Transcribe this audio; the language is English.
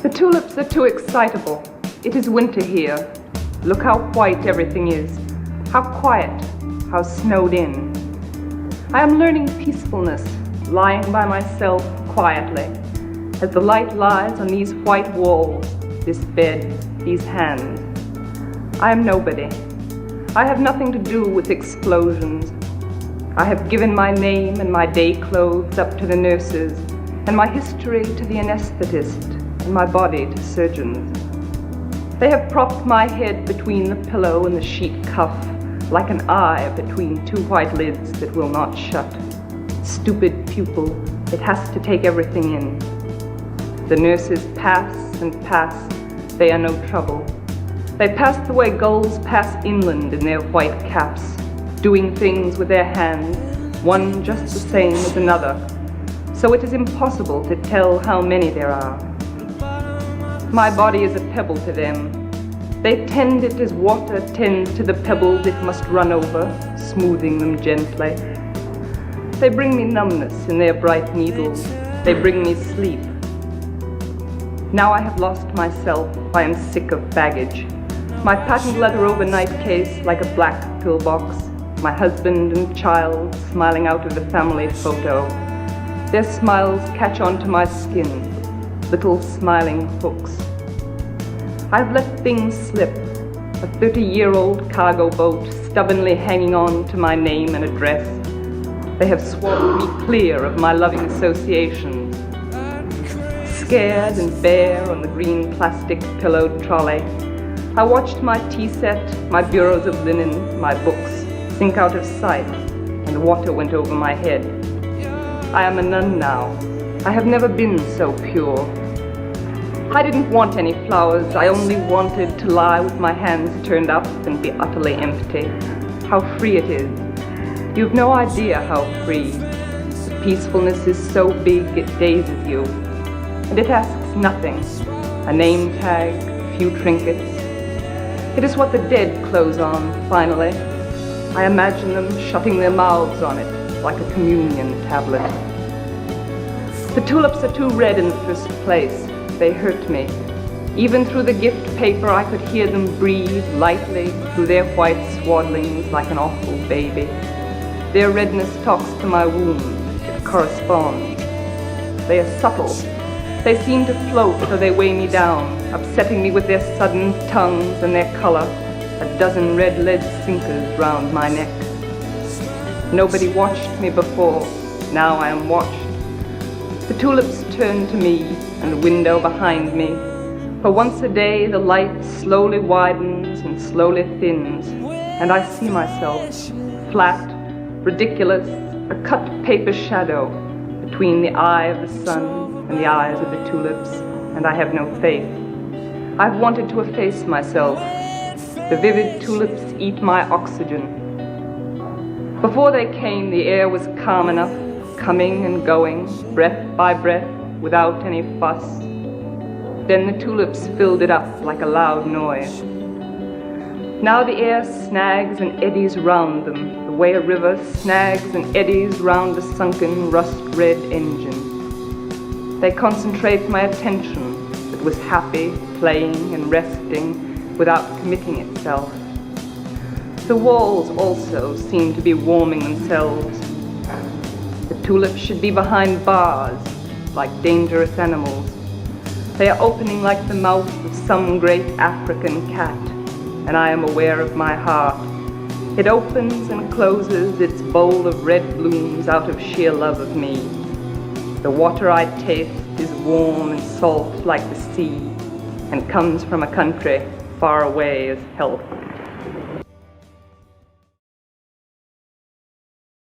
The tulips are too excitable. It is winter here. Look how white everything is. How quiet, how snowed in. I am learning peacefulness, lying by myself quietly, as the light lies on these white walls, this bed, these hands. I am nobody. I have nothing to do with explosions. I have given my name and my day clothes up to the nurses, and my history to the anesthetist, and my body to surgeons. They have propped my head between the pillow and the sheet cuff, like an eye between two white lids that will not shut. Stupid pupil, it has to take everything in. The nurses pass and pass, they are no trouble. They pass the way gulls pass inland in their white caps, doing things with their hands, one just the same as another. So it is impossible to tell how many there are. My body is a pebble to them. They tend it as water tends to the pebbles it must run over, smoothing them gently. They bring me numbness in their bright needles. They bring me sleep. Now I have lost myself. I am sick of baggage. My patent leather overnight case like a black pillbox. My husband and child smiling out of the family photo. Their smiles catch onto my skin, little smiling hooks. I've let things slip, a 30-year-old cargo boat stubbornly hanging on to my name and address. They have swamped me clear of my loving associations. Scared and bare on the green plastic pillowed trolley, I watched my tea set, my bureaus of linen, my books sink out of sight, and the water went over my head. I am a nun now. I have never been so pure. I didn't want any flowers. I only wanted to lie with my hands turned up and be utterly empty. How free it is. You've no idea how free. The peacefulness is so big it dazes you. And it asks nothing. A name tag, a few trinkets. It is what the dead close on, finally. I imagine them shutting their mouths on it like a communion tablet. The tulips are too red in the first place. They hurt me. Even through the gift paper I could hear them breathe lightly through their white swaddlings like an awful baby. Their redness talks to my wound. It corresponds. They are subtle. They seem to float or they weigh me down, upsetting me with their sudden tongues and their color, a dozen red lead sinkers round my neck. Nobody watched me before. Now I am watched. The tulips turn to me and the window behind me. For once a day the light slowly widens and slowly thins, and I see myself, flat, ridiculous, a cut paper shadow between the eye of the sun and the eyes of the tulips, and I have no faith. I've wanted to efface myself. The vivid tulips eat my oxygen. Before they came, the air was calm enough, coming and going, breath by breath, without any fuss. Then the tulips filled it up like a loud noise. Now the air snags and eddies round them, the way a river snags and eddies round a sunken, rust-red engine. They concentrate my attention that was happy, playing and resting without committing itself. The walls also seem to be warming themselves. The tulips should be behind bars, like dangerous animals. They are opening like the mouth of some great African cat, and I am aware of my heart. It opens and closes its bowl of red blooms out of sheer love of me. The water I taste is warm and salt like the sea, and comes from a country far away as health.